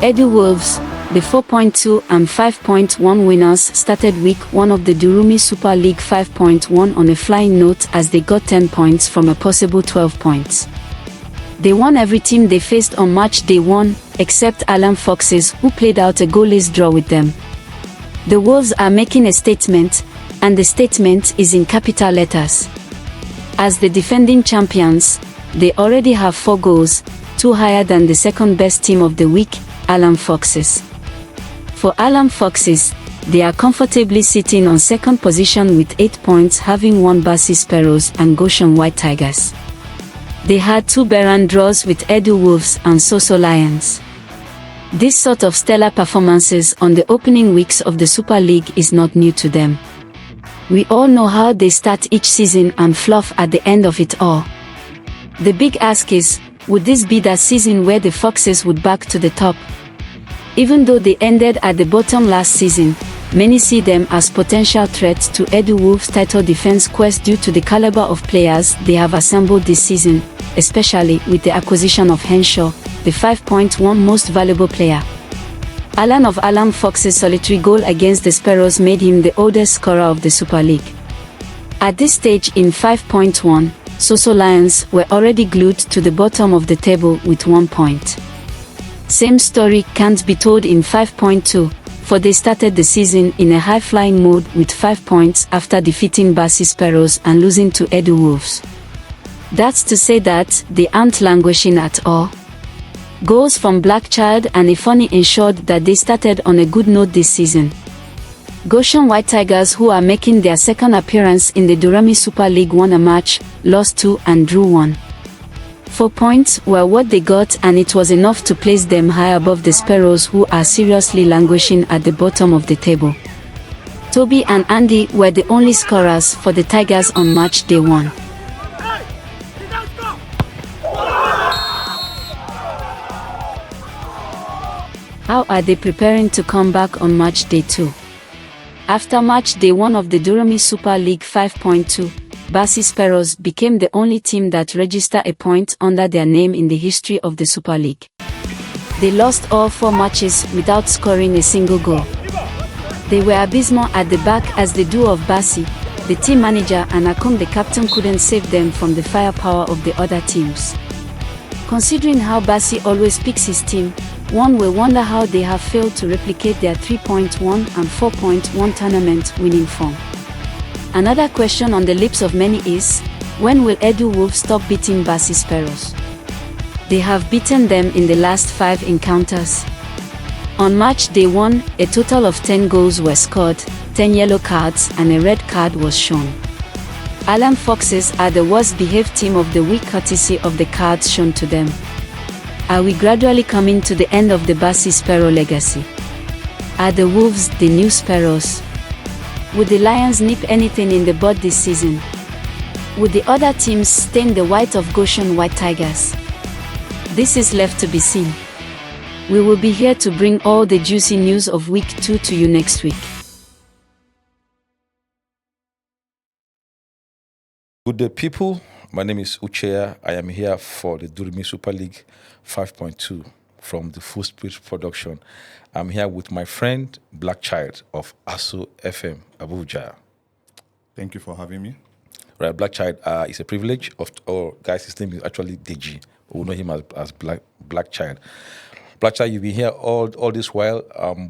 Edu Wolves, the 4.2 and 5.1 winners, started week 1 of the Durumi Super League 5.1 on a flying note as they got 10 points from a possible 12 points. They won every team they faced on match day 1, except Alan Foxes, who played out a goalless draw with them. The Wolves are making a statement, and the statement is in capital letters. As the defending champions, they already have 4 goals, 2 higher than the second best team of the week, Alan Foxes. For Alan Foxes, they are comfortably sitting on second position with 8 points, having won Basi Sparrows and Goshen White Tigers. They had 2 barren draws with Edu Wolves and Soso Lions. This sort of stellar performances on the opening weeks of the Super League is not new to them. We all know how they start each season and fluff at the end of it all. The big ask is, would this be that season where the Foxes would back to the top? Even though they ended at the bottom last season, many see them as potential threats to Edu Wolves' title defense quest due to the caliber of players they have assembled this season, especially with the acquisition of Henshaw, the 5.1 most valuable player. Alan Fox's solitary goal against the Sparrows made him the oldest scorer of the Super League. At this stage in 5.1, Soso Lions were already glued to the bottom of the table with 1 point. Same story can't be told in 5.2, for they started the season in a high-flying mode with 5 points after defeating Basi Sparrows and losing to Edu Wolves. That's to say that they aren't languishing at all. Goals from BlaqChild and Ifoni ensured that they started on a good note this season. Goshen White Tigers, who are making their second appearance in the Durumi Super League, won a match, lost 2 and drew 1. 4 points were what they got, and it was enough to place them high above the Sparrows, who are seriously languishing at the bottom of the table. Toby and Andy were the only scorers for the Tigers on match day 1. How are they preparing to come back on match day 2? After match day 1 of the Durumi Super League 5.2, Basi Sparrows became the only team that registered a point under their name in the history of the Super League. They lost all 4 matches without scoring a single goal. They were abysmal at the back as the duo of Basi, the team manager, and Akum the captain couldn't save them from the firepower of the other teams. Considering how Basi always picks his team, one will wonder how they have failed to replicate their 3.1 and 4.1 tournament winning form. Another question on the lips of many is, when will Edu Wolves stop beating Basi Sparrows? They have beaten them in the last 5 encounters. On match day 1, a total of 10 goals were scored, 10 yellow cards and a red card was shown. Alan Foxes are the worst behaved team of the week courtesy of the cards shown to them. Are we gradually coming to the end of the Basi Sparrow legacy? Are the Wolves the new Sparrows? Would the Lions nip anything in the bud this season? Would the other teams stain the white of Goshen White Tigers? This is left to be seen. We will be here to bring all the juicy news of week 2 to you next week. Good day, people. My name is Ucheya. I am here for the Durumi Super League 5.2 from the Full Spirit production. I'm here with my friend BlaqChild of ASO FM, Abuja. Thank you for having me. Right, BlaqChild is a privilege guys. His name is actually Deji. We know him as BlaqChild. BlaqChild, you've been here all this while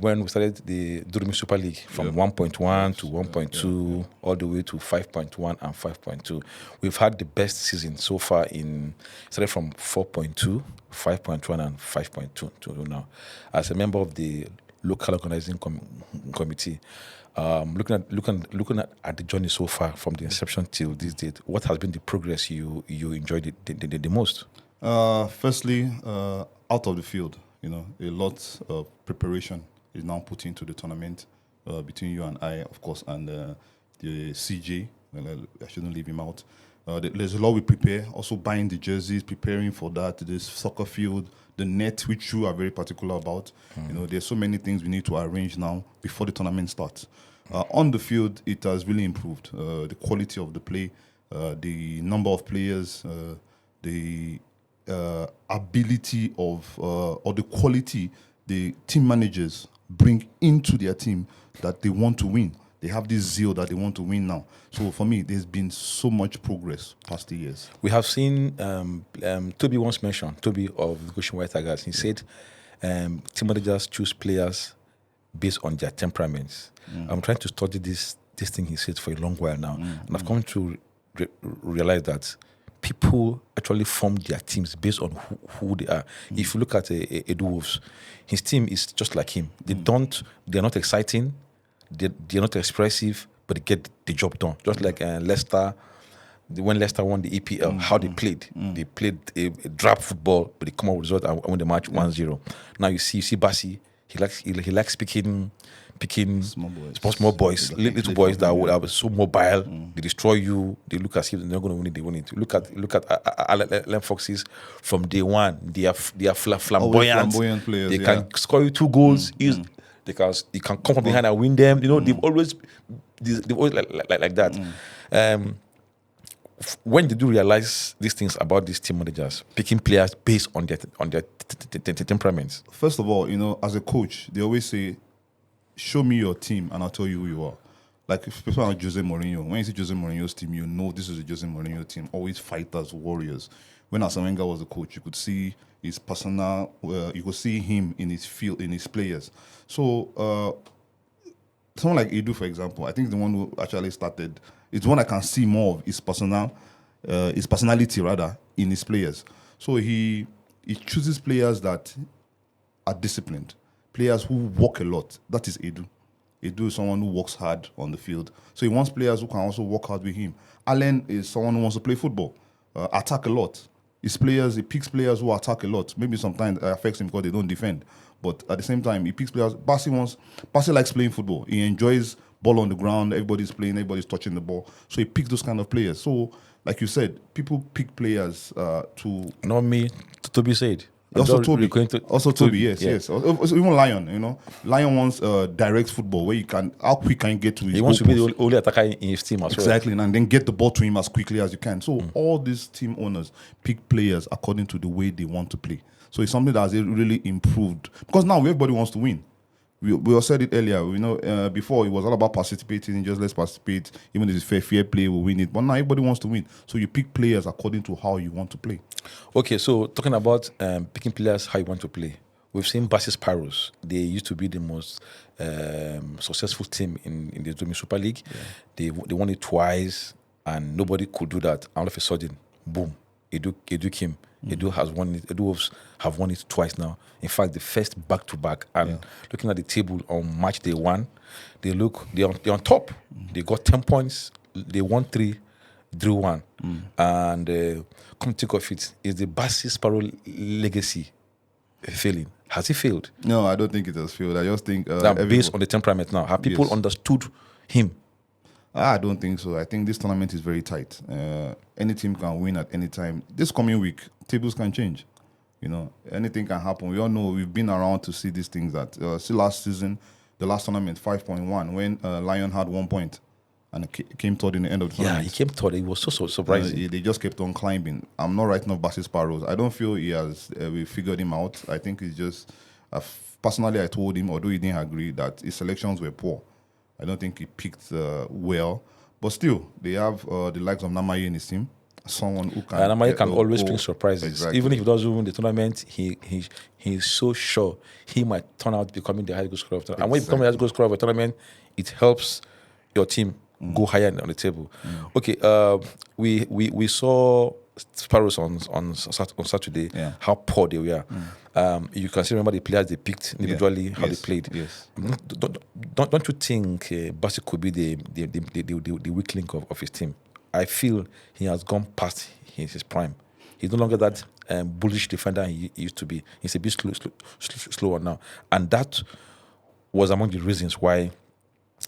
when we started the Durumi Super League from 1.1 to 1.2 all the way to 5.1 and 5.2. We've had the best season so far started from 4.2, 5.1 and 5.2 to now. As a member of the local organizing committee, looking at the journey so far from the inception till this date, what has been the progress you enjoyed the most? Firstly, out of the field, a lot of preparation is now put into the tournament between you and I, of course, and the CJ. I shouldn't leave him out. There's a lot we prepare. Also buying the jerseys, preparing for that. This soccer field, the net, which you are very particular about. There's so many things we need to arrange now before the tournament starts. On the field, it has really improved. The quality of the play, the number of players, the ability of or the quality the team managers bring into their team that they want to win. They have this zeal that they want to win now. So for me, there's been so much progress past the years. We have seen Toby once mentioned, Toby of the Goshen White Tigers. He said team managers choose players based on their temperaments. I'm trying to study this thing he said for a long while now, and I've come to realize that people actually form their teams based on who they are. If you look at Edu Wolves, his team is just like him. They're not exciting, they're not expressive, but they get the job done. Just like Leicester, when Leicester won the EPL, how they played. They played a drab football, but they come out with a result and win the match 1-0. Now you see Bassi, he likes picking small boys, little boys that are so mobile. They destroy you. They look as if they're not going to win it. They win it. Look at Lem Foxes from day one. They are flamboyant players. They can score you 2 goals. You can come from behind and win them. You know, they've always like that. When did you realize these things about these team managers picking players based on their temperaments? First of all, as a coach, they always say, show me your team and I'll tell you who you are. Like if people like Jose Mourinho, when you see Jose Mourinho's team, you know this is a Jose Mourinho team. Always fighters, warriors. When Arsene Wenger was the coach, you could see his personnel. You could see him in his field, in his players. So someone like Edu, for example, I think the one who actually started. It's one I can see more of his personality rather in his players. So he chooses players that are disciplined. Players who work a lot. That is Edu. Edu is someone who works hard on the field. So he wants players who can also work hard with him. Allen is someone who wants to play football, attack a lot. He picks players who attack a lot. Maybe sometimes it affects him because they don't defend. But at the same time, he picks players. Bassi likes playing football. He enjoys ball on the ground. Everybody's playing. Everybody's touching the ball. So he picks those kind of players. So, like you said, people pick players to... Not me, Toby said. Also Toby, yes. Also, even Lion, Lion wants direct football where how quick can you get to his He wants to be the only attacker in his team as well. Exactly, and then get the ball to him as quickly as you can. So all these team owners pick players according to the way they want to play. So it's something that has really improved. Because now everybody wants to win. We all said it earlier, before it was all about participating, just let's participate, even if it's fair play, we'll win it. But now everybody wants to win. So you pick players according to how you want to play. Okay, so talking about picking players how you want to play, we've seen Bassi Sparrows. They used to be the most successful team in the Durumi Super League. Yeah. They won it twice, and nobody could do that. All of a sudden, boom, Edu came. Edu has won it. Edu Wolves have won it twice now. In fact, the first back-to-back. And looking at the table on match day 1, they're on top. They got 10 points. They won 3, drew 1. And come to think of it, is the Bassi Sparrow legacy failing? Has it failed? No, I don't think it has failed. I just think... that based on the temperament now, have people understood him? I don't think so. I think this tournament is very tight. Any team can win at any time. This coming week, tables can change. Anything can happen. We all know we've been around to see these things. That see last season, the last tournament 5.1 when Lion had 1 point and came third in the end of the tournament. Yeah, he came third. It was so surprising. They just kept on climbing. I'm not writing off Bassi Sparrows. I don't feel we figured him out. I think it's just personally I told him, although he didn't agree, that his selections were poor. I don't think he picked well. But still, they have the likes of Namaye in his team. Someone who can... Namaye can always bring surprises. Exactly. Even if he doesn't win the tournament, he's so sure he might turn out becoming the highest goal scorer of the tournament. And when you become the highest goal scorer of a tournament, it helps your team go higher on the table. Okay, we saw Sparrows on Saturday, how poor they were. You can still remember the players they picked individually, how they played. Yes. Don't you think Bassi could be the weak link of his team? I feel he has gone past his prime. He's no longer that bullish defender he used to be. He's a bit slower now. And that was among the reasons why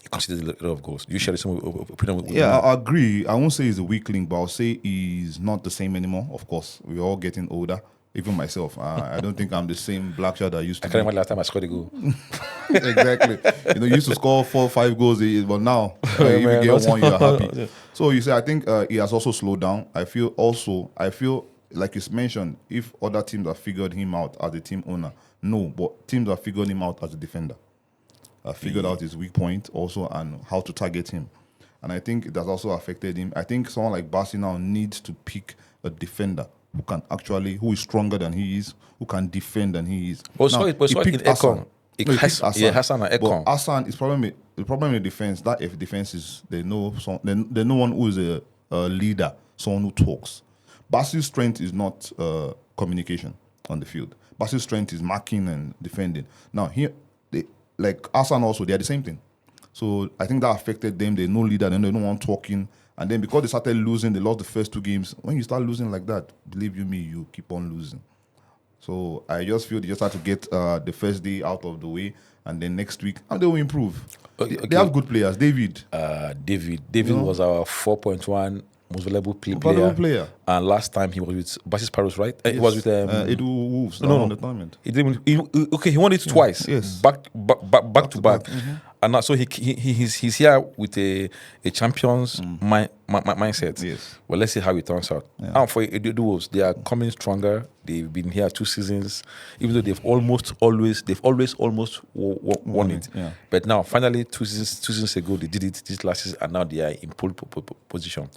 he considered a lot of goals. Do you share the same opinion with I agree. I won't say he's a weak link, but I'll say he's not the same anymore. Of course, we're all getting older. Even myself, I don't think I'm the same BlaqChild I used to. I can't remember last time I scored a goal. Exactly. You used to score 4 or 5 goals, but now if you get one, you're happy. So you say I think he has also slowed down. I feel like you mentioned, if other teams have figured him out as a team owner, no, but teams have figured him out as a defender. Figured out his weak point also and how to target him. And I think that's also affected him. I think someone like Bassi now needs to pick a defender who is stronger than he is, who can defend than he is. But Now, so it he picked Hassan. No, he picked Hassan. Yeah, Hassan and Ekong. But Hassan is the problem in the defense. That if defense is there's no one who is a leader, someone who talks. Bassi's strength is not communication on the field. Bassi's strength is marking and defending. Now here, like Hassan also, they are the same thing. So I think that affected them. There's no leader, then they don't want talking. And then because they started losing, they lost the first 2 games. When you start losing like that, believe you me, you keep on losing. So I just feel they just have to get the first day out of the way, and then next week, and they will improve. Okay. They have good players. David was our 4.1 most valuable player. And last time he was with Basis Paros, right? Yes. He was with Edu Wolves. No. The tournament. He didn't. He won it twice. Yes. Back to back. Mm-hmm. And now, so he's here with a champion's mindset. Yes. Well, let's see how it turns out. Yeah. And for Edu Wolves, they are coming stronger. They've been here 2 seasons, even though they've always won it. Yeah. But now, finally, 2 seasons ago, they did it this last season, and now they are in pole position.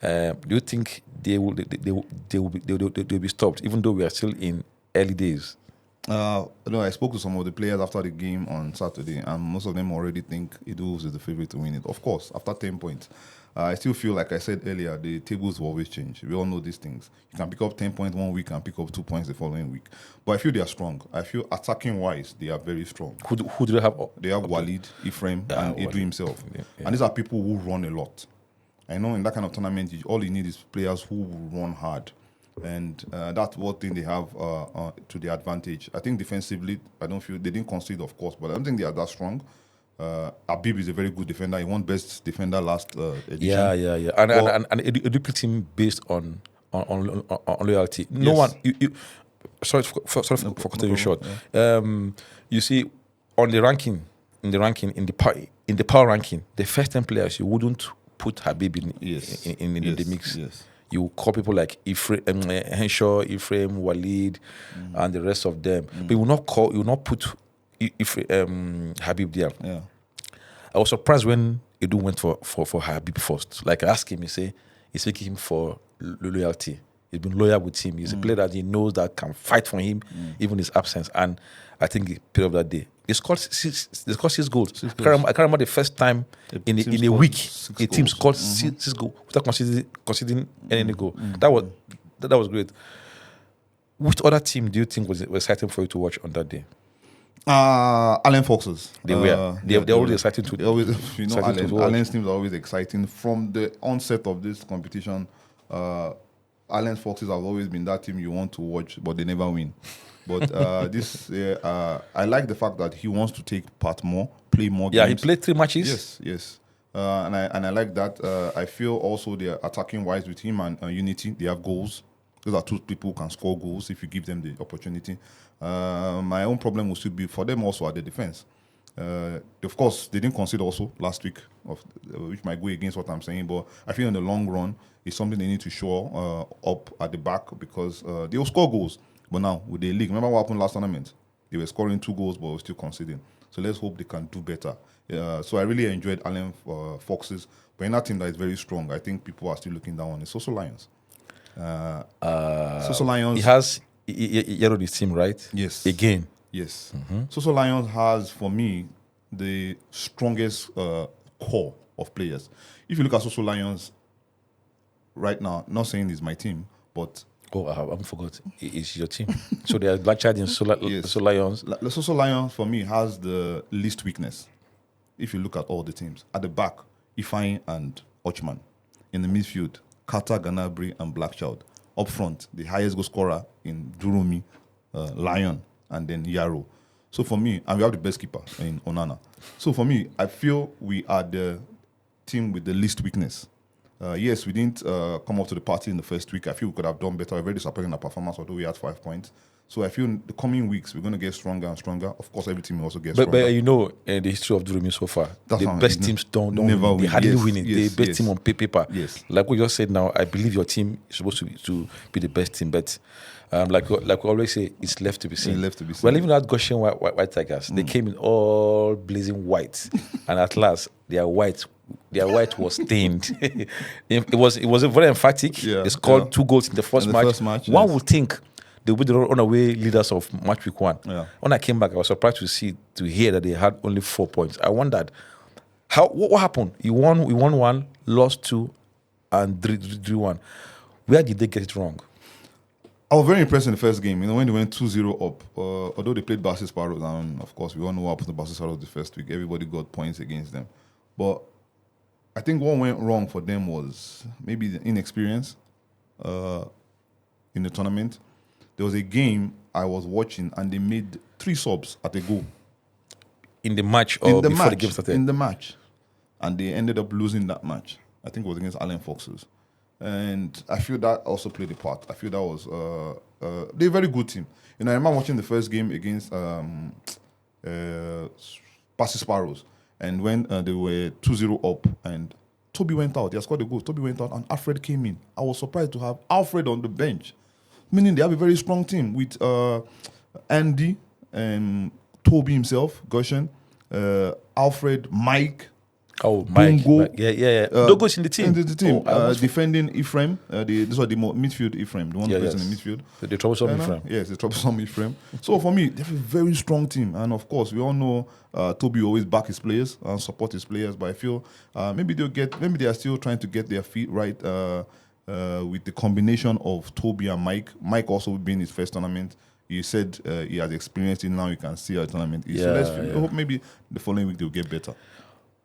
Do you think they will be stopped, even though we are still in early days? No, I spoke to some of the players after the game on Saturday, and most of them already think Edu Wolves is the favorite to win it. Of course, after 10 points. I still feel, like I said earlier, the tables will always change. We all know these things. You can pick up 10 points one week and pick up 2 points the following week. But I feel they are strong. I feel attacking-wise, they are very strong. Who do they have? They have Walid, Ephraim, and Edu himself. Yeah. And these are people who run a lot. I know in that kind of tournament, all you need is players who will run hard. And that's what thing they have to their advantage. I think defensively, I don't feel they didn't concede, of course, but I don't think they are that strong. Abib is a very good defender. He won best defender last edition. Yeah. And Edu picked him based on loyalty. No Yes. one. Sorry for cutting you short. Yeah. You see, on the ranking, in the power ranking, the first 10 players you wouldn't put Habib in the mix. Yes. You call people like Henshaw, Ephraim, Walid, and the rest of them. But you will not put Habib there. Yeah. I was surprised when Edu went for Habib first. Like I asked him, he's picking him for loyalty. He's been loyal with him. He's a player that he knows that can fight for him, even his absence. And I think he played up that day. They scored 6 goals. I can't remember the first time in a week a team scored 6 goals without conceding any goal. That was great. Which other team do you think was exciting for you to watch on that day? Allen Foxes. They're always exciting to. They always, Allen's teams are always exciting. From the onset of this competition, Allen Foxes have always been that team you want to watch, but they never win. But this year, I like the fact that he wants to take part more, play more games. Yeah, he played 3 matches. Yes. And I like that. I feel also they're attacking wise with him and Unity. They have goals. Those are 2 people who can score goals if you give them the opportunity. My own problem will still be for them also at the defense. Of course, they didn't concede also last week, which might go against what I'm saying. But I feel in the long run, it's something they need to show up at the back because they will score goals. But now, with the league, remember what happened last tournament? They were scoring 2 goals, but were still conceding. So let's hope they can do better. So I really enjoyed Allen Foxes. But in that team that is very strong, I think people are still looking down on it. Soso Lions. Soso Lions. He has Yero this team, right? Yes. Again. Yes. Soso Lions has, for me, the strongest core of players. If you look at Soso Lions right now, not saying it's my team, but... Oh, I haven't forgot. It's your team. So they are BlaqChild and Soso Lions. The Soso Lions, for me, has the least weakness. If you look at all the teams. At the back, Ifeanyi and Ochman. In the midfield, Carter, Ganabri, and BlaqChild. Up front, the highest goal scorer in Durumi, Lion, and then Yaro. So for me, and we have the best keeper in Onana. So for me, I feel we are the team with the least weakness. Yes, we didn't come up to the party in the first week. I feel we could have done better. We're very disappointed in our performance, although we had 5 points. So I feel in the coming weeks, we're going to get stronger and stronger. Of course, every team will also get stronger. But you know, in the history of Durumi so far, That's the how best it- teams don't never win. They win. hardly Yes, win it. yes, The best yes. team on paper. Yes. Like we just said now, I believe your team is supposed to be the best team, but like we always say, it's left to be seen. It's left to be We're seen. leaving out Goshen white Tigers. They came in all blazing white, and at last, their white was stained. it was very emphatic. Yeah, They scored yeah. 2 goals in the first In the match. first match, One yes. would think they would be the runaway leaders of match week 1. Yeah. When I came back, I was surprised to hear that they had only 4 points. I wondered what happened. We won 1, lost 2, and drew 1. Where did they get it wrong? I was very impressed in the first game. You know, when they went 2-0 up, although they played Basel Sparrows, and of course, we all know what happened to Basel Sparrows the first week. Everybody got points against them. But I think what went wrong for them was maybe the inexperience in the tournament. There was a game I was watching, and they made 3 subs at a goal. In the match or before the game started? In the match. And they ended up losing that match. I think it was against Allen Foxes. And I feel that also played a part. I feel that was they're a very good team. You know, I remember watching the first game against Basel Sparrows, and when they were 2-0 up, and Toby went out. He had scored a goal. Toby went out, and Alfred came in. I was surprised to have Alfred on the bench, meaning they have a very strong team with Andy and Toby himself, Goshen, Alfred, Mike. Oh, Mike. Bongo. Yeah. Dogo's in the team. In the team. Oh, defending Ephraim. This was the midfield Ephraim, the one who plays in the midfield. The troublesome Ephraim. Yes, the troublesome Ephraim. So for me, they have a very strong team. And of course, we all know Toby always back his players and support his players. But I feel maybe they are still trying to get their feet right with the combination of Toby and Mike. Mike also being his first tournament. He said he has experienced it now. You can see how the tournament is. I hope maybe the following week they'll get better.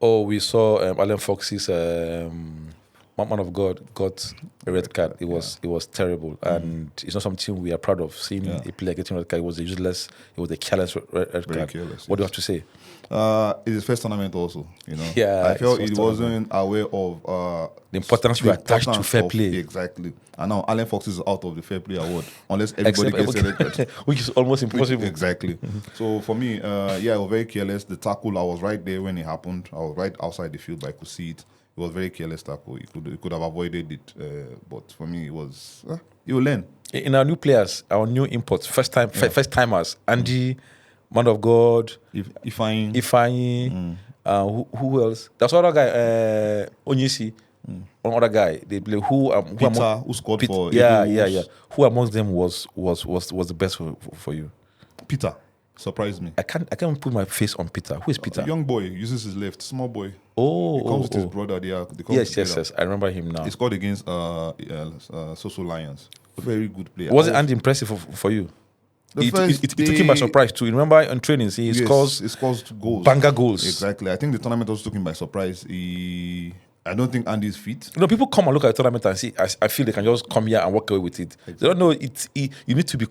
Oh, we saw Allen Fox's man of God got a red card. It was terrible, and it's not something we are proud of. Seeing a player getting a red card, it was a useless, it was a careless red card. Careless, what do you have to say? It's his first tournament also, you know. Yeah, I felt it's he first wasn't aware of the importance we attach to fair of- play. Exactly. And now Allen Fox is out of the fair play award unless everybody gets selected. Which is almost impossible. Exactly. So for me, I was very careless. The tackle, I was right there when it happened. I was right outside the field, but I could see it. It was very careless tackle. He could have avoided it, but for me, it was. You will learn. In our new players, our new imports, first timers, Andy, man of God, Ifeanyi, who else? That's other guy, Onyisi. One other guy they play Peter, who scored for yeah. Edu Wolves. Who amongst them was the best for you? Peter surprised me. I can't put my face on Peter. Who is Peter? A young boy uses his left, small boy. Oh, He comes with his brother. They come yes. together. I remember him now. He scored against Soso Lions. Very good player. Was it Andy impressive for you? It took him by surprise too. You remember on trainings he scores 2 goals. banger goals. Exactly. I think the tournament also took him by surprise. I don't think Andy's fit. You know, people come and look at the tournament and see. I feel they can just come here and walk away with it. They don't know you need to be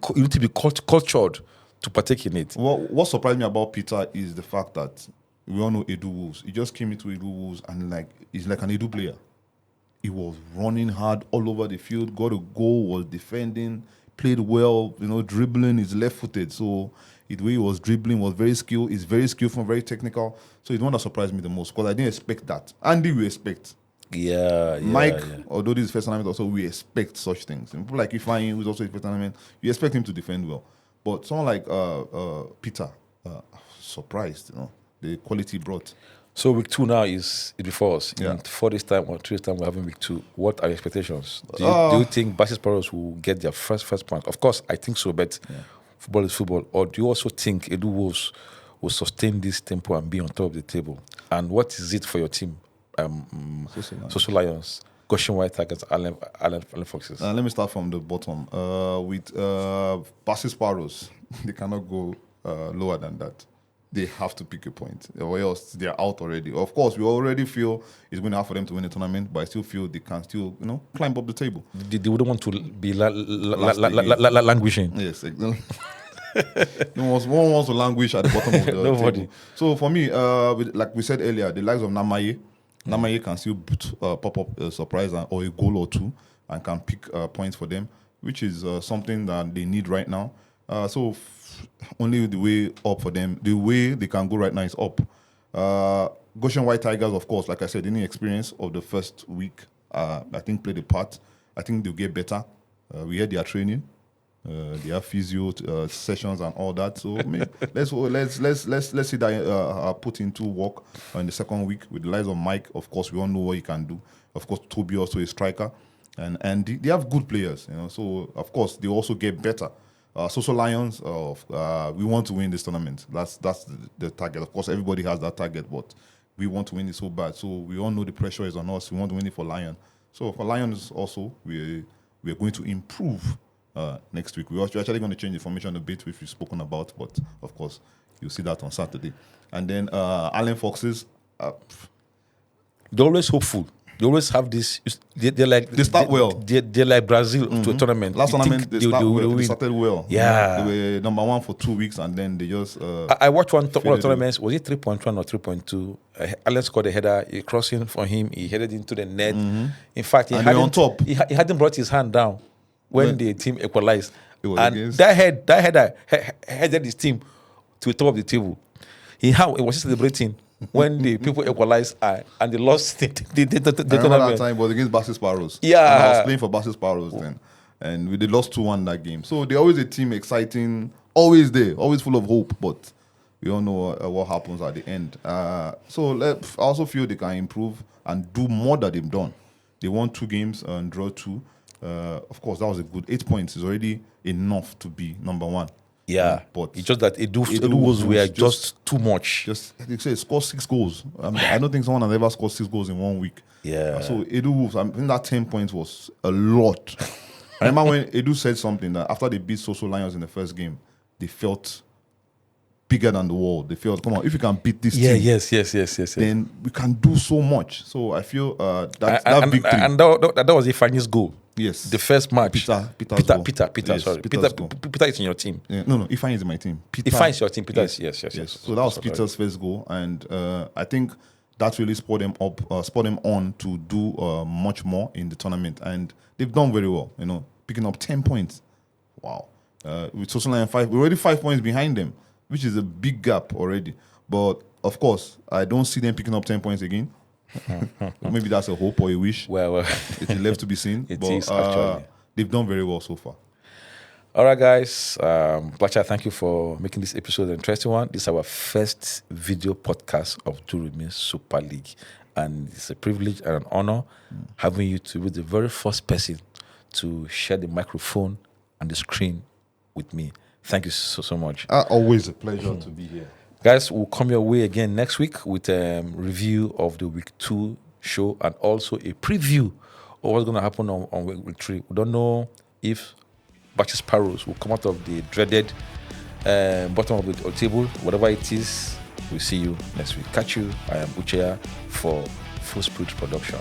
cultured to partake in it. What surprised me about Peter is the fact that we all know Edu Wolves. He just came into Edu Wolves and he's like an Edu player. He was running hard all over the field, got a goal, was defending, played well, dribbling, he's left-footed. So the way he was dribbling was very skilled. He's very skillful, very technical. So it's the one that surprised me the most because I didn't expect that. Andy, we expect. Mike, although this is first tournament, also we expect such things. And people like Ifeanyi, who's also his first tournament, you expect him to defend well. But someone like Peter, surprised, the quality he brought. So week 2 now is before us. Yeah. In 4 days time or 3 days time we're having week 2. What are your expectations? Do you think Basel Sparrows will get their first point? Of course, I think so, but football is football. Or do you also think Edu Wolves will sustain this tempo and be on top of the table? And what is it for your team? Social Lions, Goshen White Tigers, Allen Foxes. Let me start from the bottom. With Basel Sparrows, they cannot go lower than that. They have to pick a point, or else they're out already. Of course, we already feel it's going to have for them to win the tournament, but I still feel they can still, climb up the table. They wouldn't want to be languishing. Yes, exactly. No one wants to languish at the bottom of the Nobody. table. So for me, like we said earlier, the likes of Namaye, Namaye can still pop up a surprise or a goal or two and can pick points for them, which is something that they need right now. Only the way up for them, the way they can go right now is up. Goshen White Tigers, of course, like I said, any experience of the first week, I think played a part. I think they'll get better. We had their training, they have physio sessions and all that. So let's see that put into work in the second week with the likes of Mike. Of course, we all know what he can do. Of course, Toby also a striker, and they have good players. So of course they also get better. Social Lions, we want to win this tournament. That's the target. Of course, everybody has that target, but we want to win it so bad. So we all know the pressure is on us. We want to win it for Lion. So for Lions also, we're going to improve next week. We're actually going to change the formation a bit, which we've spoken about, but of course, you'll see that on Saturday. And then Allen Foxes. They're always hopeful. They always have this. They start well. They're like Brazil to a tournament. Last tournament they started well. Yeah, they were number one for 2 weeks, and then they just. I watched one of the tournaments. Was it 3.1 or 3.2? Allen scored a header. A crossing for him. He headed into the net. In fact, he hadn't brought his hand down when the team equalized. And that header headed his team to the top of the table. He was celebrating when the people equalized and they lost the tournament. That time was against Basel Sparrows. Yeah. And I was playing for Basel Sparrows then. And they lost 2-1 that game. So they're always a team exciting, always there, always full of hope, but we all know what happens at the end. I also feel they can improve and do more than they've done. They won 2 games and draw 2. Of course, that was a good 8 points. Is already enough to be number 1. Yeah, but it's just that Edu Wolves were just too much. They say score 6 goals. I don't think someone has ever scored 6 goals in 1 week. Yeah. So Edu Wolves, I think that 10 points was a lot. I remember when Edu said something that after they beat Social Lions in the first game, they felt bigger than the world. They felt, come on, if you can beat this team, yes, then we can do so much. So I feel that victory. And that was Ifanyi's goal. Yes. The first match. Peter, yes, sorry. Peter is in your team. Yeah, no, Ifeanyi is in my team. Ifeanyi is your team. Peter is, yes. So that was Peter's first goal. And I think that really spurred them on to do much more in the tournament. And they've done very well, picking up 10 points. Wow. With Social Lion 5, we're already 5 points behind them, which is a big gap already. But of course, I don't see them picking up 10 points again. Maybe that's a hope or a wish. Well, it's left to be seen. It is actually. They've done very well so far. All right, guys. BlaqChild, thank you for making this episode an interesting one. This is our first video podcast of Durumi Super League. And it's a privilege and an honor having you to be the very first person to share the microphone and the screen with me. Thank you so much. Always a pleasure to be here. Guys, we'll come your way again next week with a review of the week 2 show and also a preview of what's going to happen on week 3. We don't know if BlaqChild Sparrows will come out of the dreaded bottom of the table. Whatever it is, we'll see you next week. Catch you. I am Ucheya for Full Spirit Production.